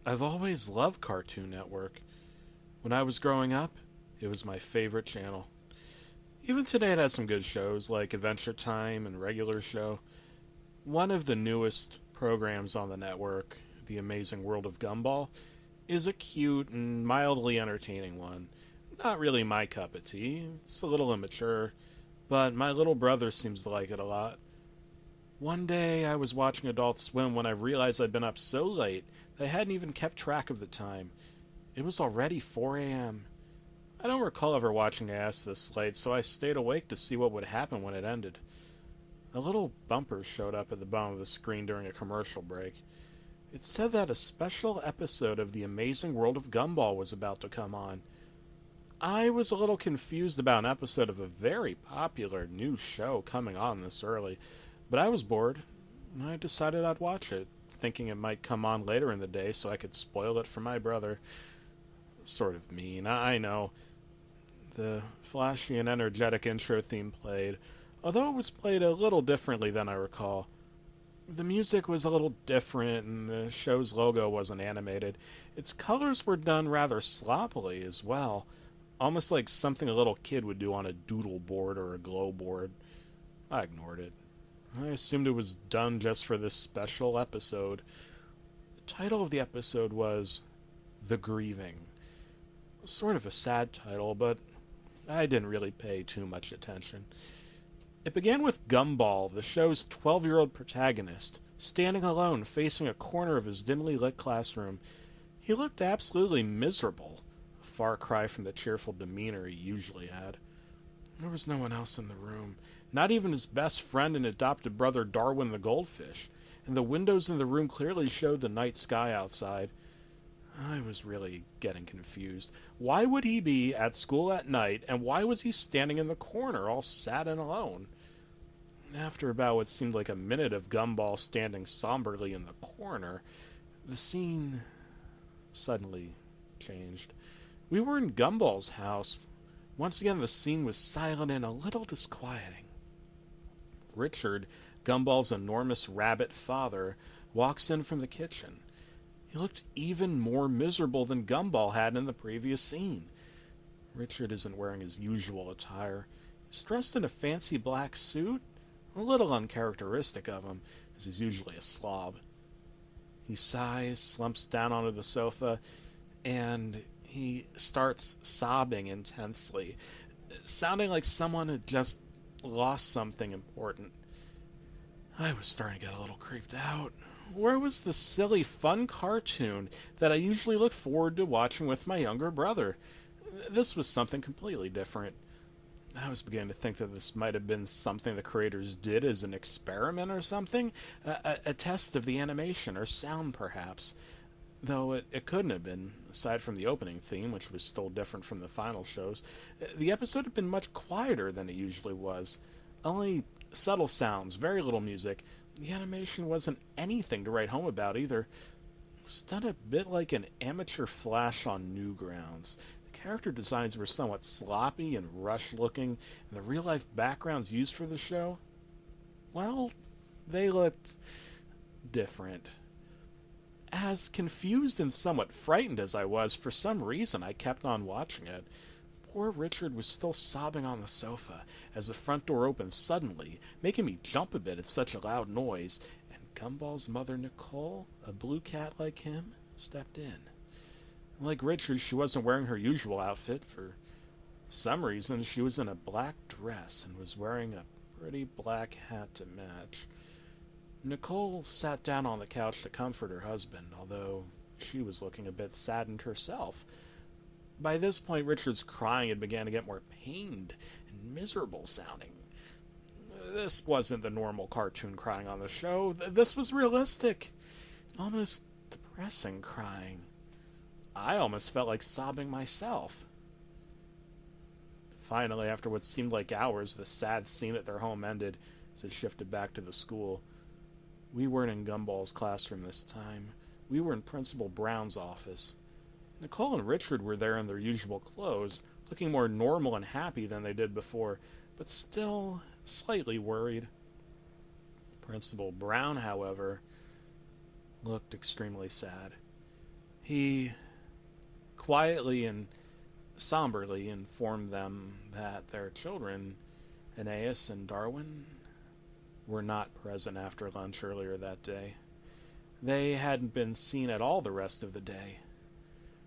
I've always loved Cartoon Network. When I was growing up, it was my favorite channel. Even today it has some good shows like Adventure Time and Regular Show. One of the newest programs on the network, The Amazing World of Gumball, is a cute and mildly entertaining one. Not really my cup of tea. It's a little immature, but my little brother seems to like it a lot. One day I was watching Adult Swim when I realized I'd been up so late that I hadn't even kept track of the time. It was already 4 a.m. I don't recall ever watching Ass this late, so I stayed awake to see what would happen when it ended. A little bumper showed up at the bottom of the screen during a commercial break. It said that a special episode of The Amazing World of Gumball was about to come on. I was a little confused about an episode of a very popular new show coming on this early, but I was bored, and I decided I'd watch it, thinking it might come on later in the day so I could spoil it for my brother. Sort of mean, I know. The flashy and energetic intro theme played, although it was played a little differently than I recall. The music was a little different, and the show's logo wasn't animated. Its colors were done rather sloppily as well, almost like something a little kid would do on a doodle board or a glow board. I ignored it. I assumed it was done just for this special episode. The title of the episode was The Grieving. Sort of a sad title, but I didn't really pay too much attention. It began with Gumball, the show's 12-year-old protagonist, standing alone facing a corner of his dimly lit classroom. He looked absolutely miserable, a far cry from the cheerful demeanor he usually had. There was no one else in the room, not even his best friend and adopted brother Darwin the goldfish, and the windows in the room clearly showed the night sky outside. I was really getting confused. Why would he be at school at night, and why was he standing in the corner, all sad and alone? After about what seemed like a minute of Gumball standing somberly in the corner, the scene suddenly changed. We were in Gumball's house. Once again, the scene was silent and a little disquieting. Richard, Gumball's enormous rabbit father, walks in from the kitchen. He looked even more miserable than Gumball had in the previous scene. Richard isn't wearing his usual attire. He's dressed in a fancy black suit, a little uncharacteristic of him, as he's usually a slob. He sighs, slumps down onto the sofa, and he starts sobbing intensely, sounding like someone had just lost something important. I was starting to get a little creeped out. Where was the silly, fun cartoon that I usually look forward to watching with my younger brother? This was something completely different. I was beginning to think that this might have been something the creators did as an experiment or something, a test of the animation or sound, perhaps. Though it couldn't have been, aside from the opening theme, which was still different from the final shows. The episode had been much quieter than it usually was. Only subtle sounds, very little music. The animation wasn't anything to write home about either. It was done a bit like an amateur Flash on Newgrounds. The character designs were somewhat sloppy and rush-looking, and the real-life backgrounds used for the show, well, they looked different. As confused and somewhat frightened as I was, for some reason I kept on watching it. Poor Richard was still sobbing on the sofa as the front door opened suddenly, making me jump a bit at such a loud noise, and Gumball's mother Nicole, a blue cat like him, stepped in. Like Richard, she wasn't wearing her usual outfit. For some reason, she was in a black dress and was wearing a pretty black hat to match. Nicole sat down on the couch to comfort her husband, although she was looking a bit saddened herself. By this point, Richard's crying had began to get more pained and miserable sounding. This wasn't the normal cartoon crying on the show. This was realistic, almost depressing crying. I almost felt like sobbing myself. Finally, after what seemed like hours, the sad scene at their home ended as it shifted back to the school. We weren't in Gumball's classroom this time. We were in Principal Brown's office. Nicole and Richard were there in their usual clothes, looking more normal and happy than they did before, but still slightly worried. Principal Brown, however, looked extremely sad. He quietly and somberly informed them that their children, Aeneas and Darwin, were not present after lunch earlier that day. They hadn't been seen at all the rest of the day.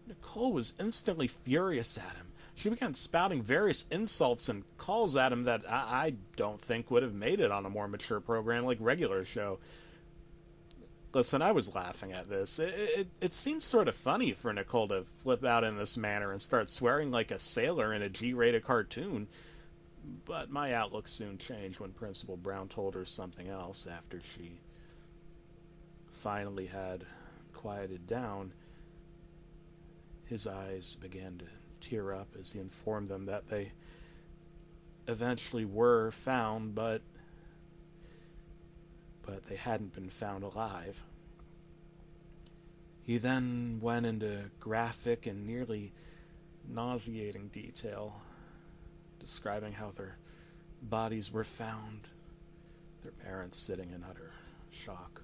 Nicole was instantly furious at him. She began spouting various insults and calls at him that I don't think would have made it on a more mature program like regular show. Listen, I was laughing at this. It seems sort of funny for Nicole to flip out in this manner and start swearing like a sailor in a G-rated cartoon. But my outlook soon changed when Principal Brown told her something else after she finally had quieted down. His eyes began to tear up as he informed them that they eventually were found, but they hadn't been found alive. He then went into graphic and nearly nauseating detail, describing how their bodies were found, their parents sitting in utter shock.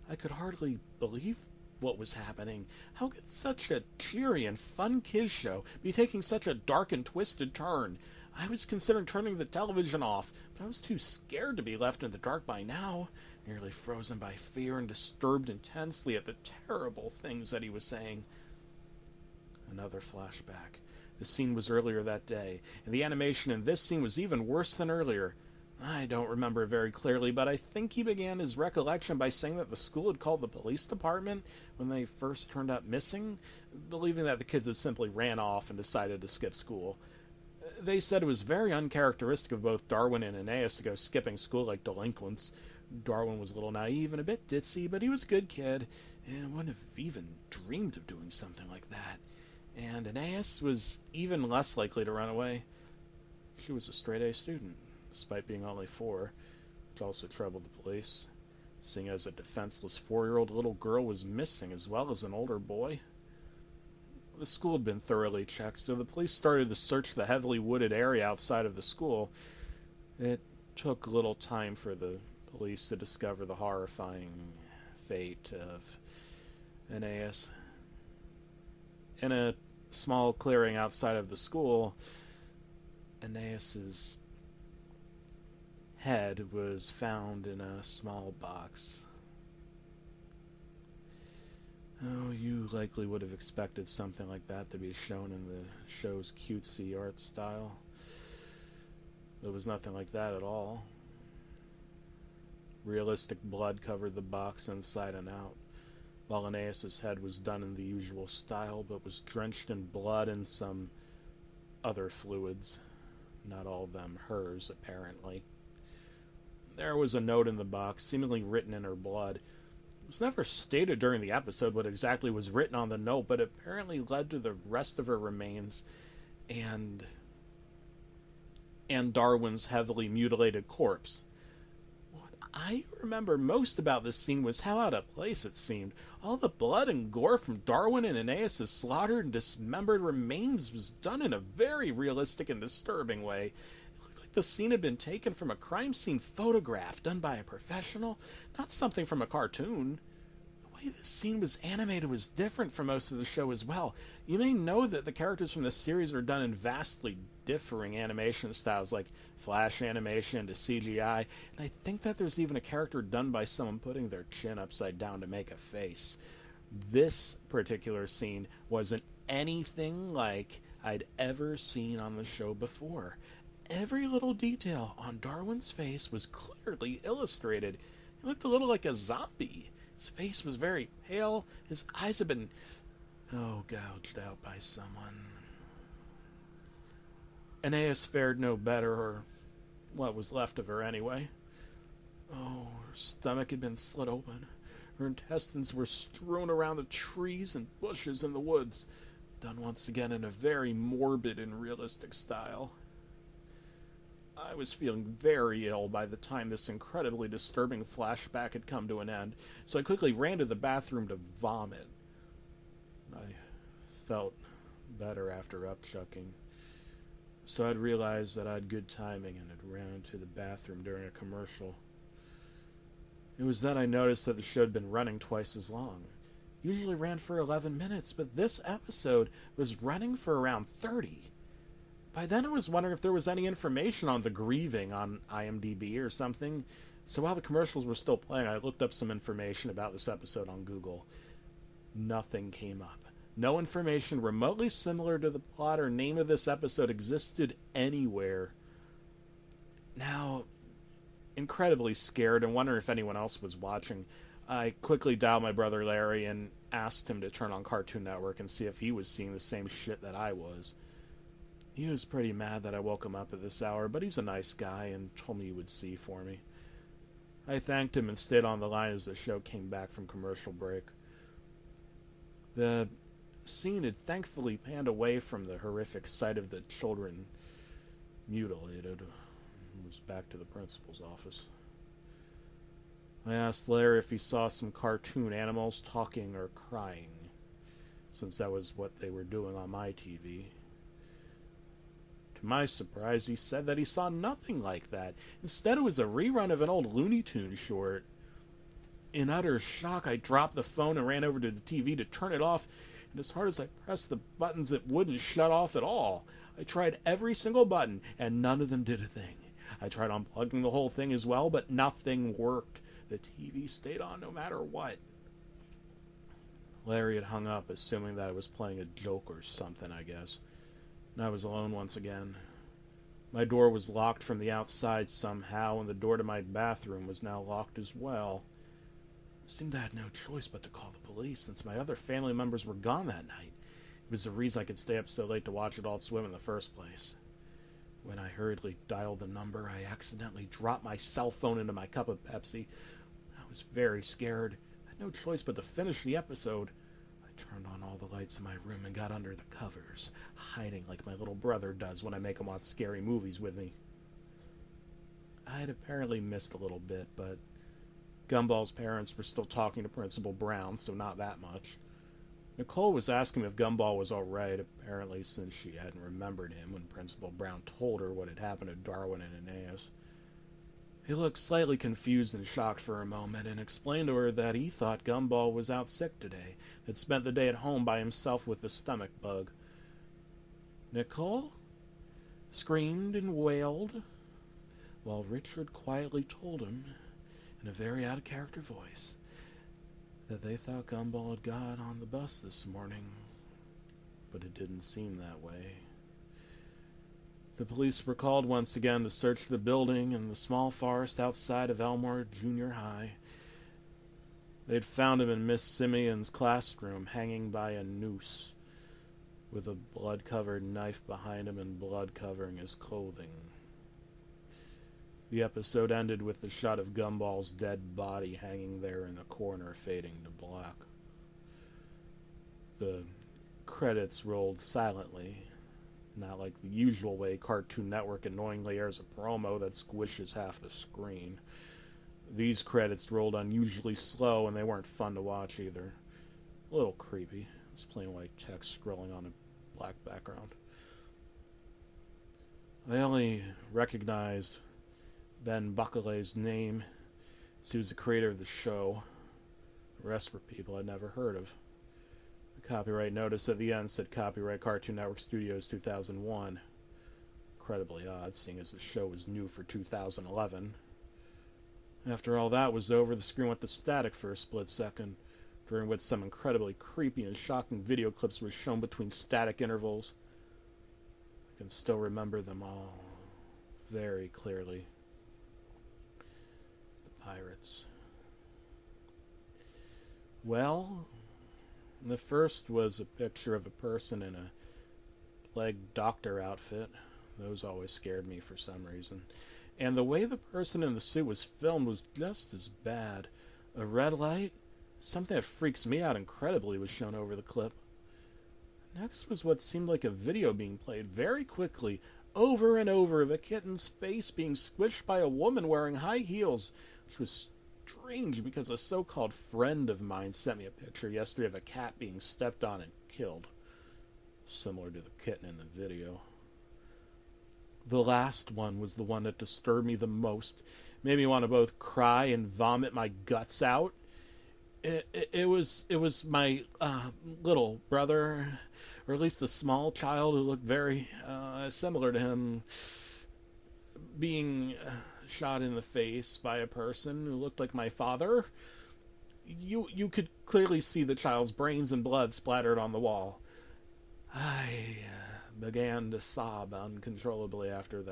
I could hardly believe what was happening. How could such a cheery and fun kids show be taking such a dark and twisted turn? I was considering turning the television off, but I was too scared to be left in the dark by now, nearly frozen by fear and disturbed intensely at the terrible things that he was saying. Another flashback. The scene was earlier that day, and the animation in this scene was even worse than earlier. I don't remember very clearly, but I think he began his recollection by saying that the school had called the police department when they first turned up missing, believing that the kids had simply ran off and decided to skip school. They said it was very uncharacteristic of both Darwin and Aeneas to go skipping school like delinquents. Darwin was a little naive and a bit ditzy, but he was a good kid, and wouldn't have even dreamed of doing something like that. And Aeneas was even less likely to run away. She was a straight-A student, despite being only 4, which also troubled the police, seeing as a defenseless 4-year-old little girl was missing as well as an older boy. The school had been thoroughly checked, so the police started to search the heavily wooded area outside of the school. It took little time for the police to discover the horrifying fate of Aeneas. In a small clearing outside of the school, Aeneas's head was found in a small box. Oh, you likely would have expected something like that to be shown in the show's cutesy art style. There was nothing like that at all. Realistic blood covered the box inside and out, while Aeneas's head was done in the usual style, but was drenched in blood and some other fluids. Not all of them hers, apparently. There was a note in the box, seemingly written in her blood. It was never stated during the episode what exactly was written on the note, but it apparently led to the rest of her remains and Darwin's heavily mutilated corpse. What I remember most about this scene was how out of place it seemed. All the blood and gore from Darwin and Aeneas' slaughtered and dismembered remains was done in a very realistic and disturbing way. The scene had been taken from a crime scene photograph done by a professional, not something from a cartoon. The way this scene was animated was different from most of the show as well. You may know that the characters from this series are done in vastly differing animation styles, like flash animation to CGI, and I think that there's even a character done by someone putting their chin upside down to make a face. This particular scene wasn't anything like I'd ever seen on the show before. Every little detail on Darwin's face was clearly illustrated. He looked a little like a zombie. His face was very pale. His eyes had been, gouged out by someone. Aeneas fared no better, or what was left of her anyway. Oh, her stomach had been slit open. Her intestines were strewn around the trees and bushes in the woods, done once again in a very morbid and realistic style. I was feeling very ill by the time this incredibly disturbing flashback had come to an end, so I quickly ran to the bathroom to vomit. I felt better after upchucking, so I'd realized that I had good timing and had ran to the bathroom during a commercial. It was then I noticed that the show had been running twice as long. usually ran for 11 minutes, but this episode was running for around 30. By then I was wondering if there was any information on the Grieving on IMDb or something. So while the commercials were still playing, I looked up some information about this episode on Google. Nothing came up. No information remotely similar to the plot or name of this episode existed anywhere. Now, incredibly scared and wondering if anyone else was watching, I quickly dialed my brother Larry and asked him to turn on Cartoon Network and see if he was seeing the same shit that I was. He was pretty mad that I woke him up at this hour, but he's a nice guy and told me he would see for me. I thanked him and stayed on the line as the show came back from commercial break. The scene had thankfully panned away from the horrific sight of the children mutilated. It was back to the principal's office. I asked Larry if he saw some cartoon animals talking or crying, since that was what they were doing on my TV. To my surprise, he said that he saw nothing like that. Instead, it was a rerun of an old Looney Tunes short. In utter shock, I dropped the phone and ran over to the TV to turn it off, and as hard as I pressed the buttons, it wouldn't shut off at all. I tried every single button, and none of them did a thing. I tried unplugging the whole thing as well, but nothing worked. The TV stayed on no matter what. Larry had hung up, assuming that I was playing a joke or something, I guess. And I was alone once again. My door was locked from the outside somehow, and the door to my bathroom was now locked as well. It seemed I had no choice but to call the police, since my other family members were gone that night. It was the reason I could stay up so late to watch Adult Swim in the first place. When I hurriedly dialed the number, I accidentally dropped my cell phone into my cup of Pepsi. I was very scared. I had no choice but to finish the episode. I turned on all the lights in my room and got under the covers, hiding like my little brother does when I make him watch scary movies with me. I had apparently missed a little bit, but Gumball's parents were still talking to Principal Brown, so not that much. Nicole was asking if Gumball was all right, apparently since she hadn't remembered him when Principal Brown told her what had happened to Darwin and Aeneas. He looked slightly confused and shocked for a moment and explained to her that he thought Gumball was out sick today, had spent the day at home by himself with the stomach bug. Nicole screamed and wailed, while Richard quietly told him, in a very out-of-character voice, that they thought Gumball had got on the bus this morning, but it didn't seem that way. The police were called once again to search the building and the small forest outside of Elmore Junior High. They'd found him in Miss Simeon's classroom, hanging by a noose, with a blood-covered knife behind him and blood covering his clothing. The episode ended with the shot of Gumball's dead body hanging there in the corner, fading to black. The credits rolled silently, not like the usual way Cartoon Network annoyingly airs a promo that squishes half the screen. These credits rolled unusually slow, and they weren't fun to watch either. A little creepy. It's plain white text scrolling on a black background. I only recognized Ben Buckley's name, as he was the creator of the show. The rest were people I'd never heard of. The copyright notice at the end said copyright Cartoon Network Studios 2001. Incredibly odd, seeing as the show was new for 2011. After all that was over, the screen went to static for a split second, during which some incredibly creepy and shocking video clips were shown between static intervals. I can still remember them all very clearly. Pirates. Well, the first was a picture of a person in a leg doctor outfit. Those always scared me for some reason. And the way the person in the suit was filmed was just as bad. A red light, something that freaks me out incredibly, was shown over the clip. Next was what seemed like a video being played very quickly, over and over, of a kitten's face being squished by a woman wearing high heels, which was strange because a so-called friend of mine sent me a picture yesterday of a cat being stepped on and killed, similar to the kitten in the video. The last one was the one that disturbed me the most, made me want to both cry and vomit my guts out. It was my little brother, or at least a small child who looked very similar to him, being shot in the face by a person who looked like my father. You could clearly see the child's brains and blood splattered on the wall. I began to sob uncontrollably after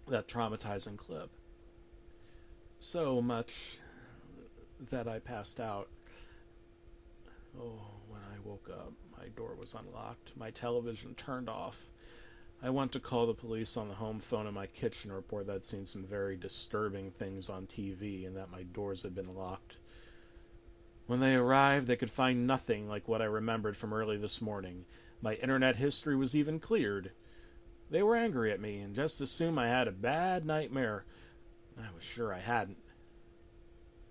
that traumatizing clip. So much that I passed out. Oh, when I woke up, my door was unlocked, my television turned off. I went to call the police on the home phone in my kitchen to report that I'd seen some very disturbing things on TV and that my doors had been locked. When they arrived, they could find nothing like what I remembered from early this morning. My internet history was even cleared. They were angry at me and just assumed I had a bad nightmare. I was sure I hadn't.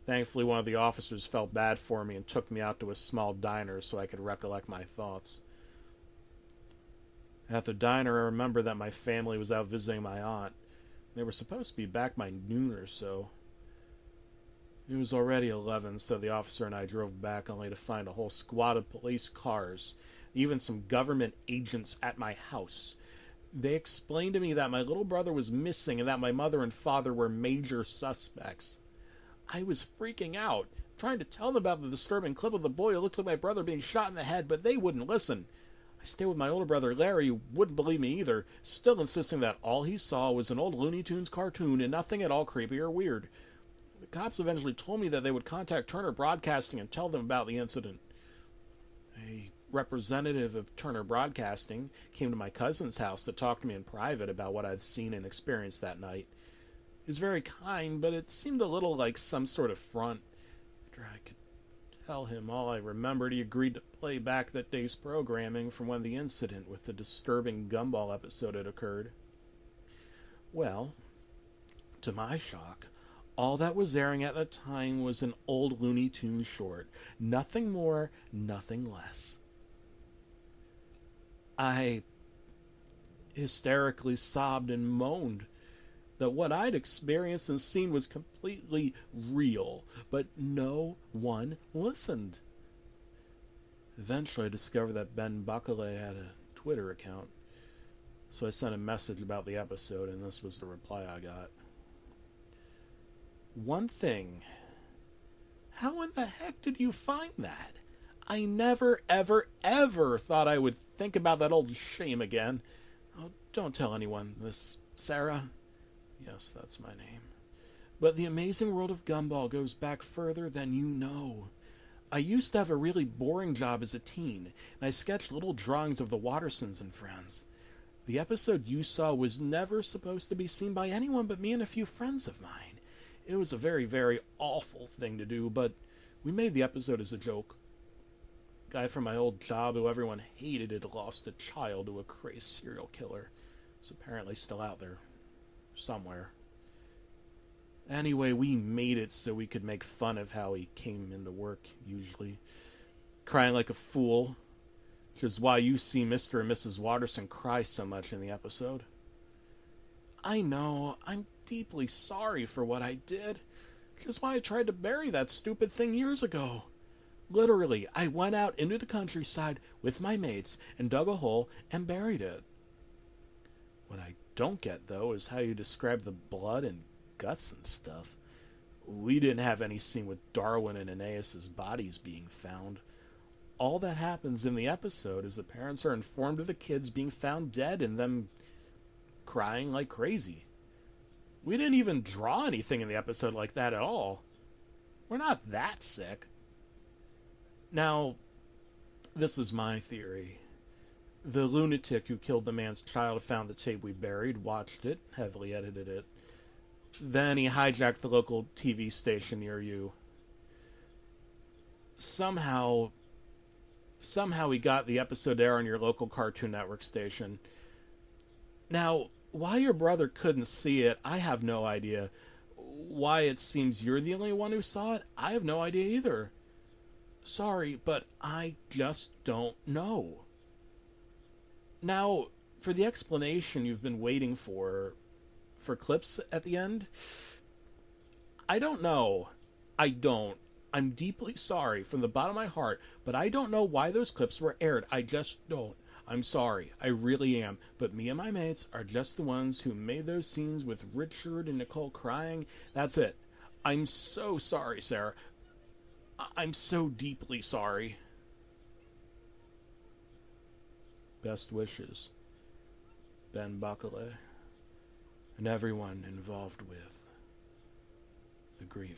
Thankfully, one of the officers felt bad for me and took me out to a small diner so I could recollect my thoughts. At the diner, I remember that my family was out visiting my aunt. They were supposed to be back by noon or so. It was already 11, so the officer and I drove back only to find a whole squad of police cars, even some government agents at my house. They explained to me that my little brother was missing and that my mother and father were major suspects. I was freaking out, trying to tell them about the disturbing clip of the boy who looked like my brother being shot in the head, but they wouldn't listen. I stayed with my older brother Larry, who wouldn't believe me either, still insisting that all he saw was an old Looney Tunes cartoon and nothing at all creepy or weird. The cops eventually told me that they would contact Turner Broadcasting and tell them about the incident. A representative of Turner Broadcasting came to my cousin's house to talk to me in private about what I'd seen and experienced that night. He was very kind, but it seemed a little like some sort of front. After I could tell him all I remembered, he agreed to play back that day's programming from when the incident with the disturbing Gumball episode had occurred. Well, to my shock, all that was airing at the time was an old Looney Tunes short. Nothing more, nothing less. I hysterically sobbed and moaned that what I'd experienced and seen was completely real, but no one listened. Eventually, I discovered that Ben Buckley had a Twitter account, so I sent a message about the episode, and this was the reply I got. One thing. How in the heck did you find that? I never, ever, ever thought I would think about that old shame again. Oh, don't tell anyone this, Sarah. Yes, that's my name. But the amazing world of Gumball goes back further than you know. I used to have a really boring job as a teen, and I sketched little drawings of the Wattersons and friends. The episode you saw was never supposed to be seen by anyone but me and a few friends of mine. It was a very, very awful thing to do, but we made the episode as a joke. A guy from my old job who everyone hated had lost a child to a crazed serial killer. He's apparently still out there. Somewhere. Anyway, we made it so we could make fun of how he came into work, usually. Crying like a fool, which is why you see Mr. and Mrs. Watterson cry so much in the episode. I know, I'm deeply sorry for what I did, which is why I tried to bury that stupid thing years ago. Literally, I went out into the countryside with my mates and dug a hole and buried it. What I don't get, though, is how you describe the blood and guts and stuff. We didn't have any scene with Darwin and Aeneas's bodies being found. All that happens in the episode is the parents are informed of the kids being found dead and them crying like crazy. We didn't even draw anything in the episode like that at all. We're not that sick. Now, this is my theory. The lunatic who killed the man's child found the tape we buried, watched it, heavily edited it. Then he hijacked the local TV station near you. Somehow he got the episode to air on your local Cartoon Network station. Now, why your brother couldn't see it, I have no idea. Why it seems you're the only one who saw it, I have no idea either. Sorry, but I just don't know. Now, for the explanation you've been waiting for clips at the end, I don't know. I don't. I'm deeply sorry from the bottom of my heart, but I don't know why those clips were aired. I just don't. I'm sorry. I really am. But me and my mates are just the ones who made those scenes with Richard and Nicole crying. That's it. I'm so sorry, Sarah. I'm so deeply sorry. Best wishes, Ben Buckle, and everyone involved with the grieving.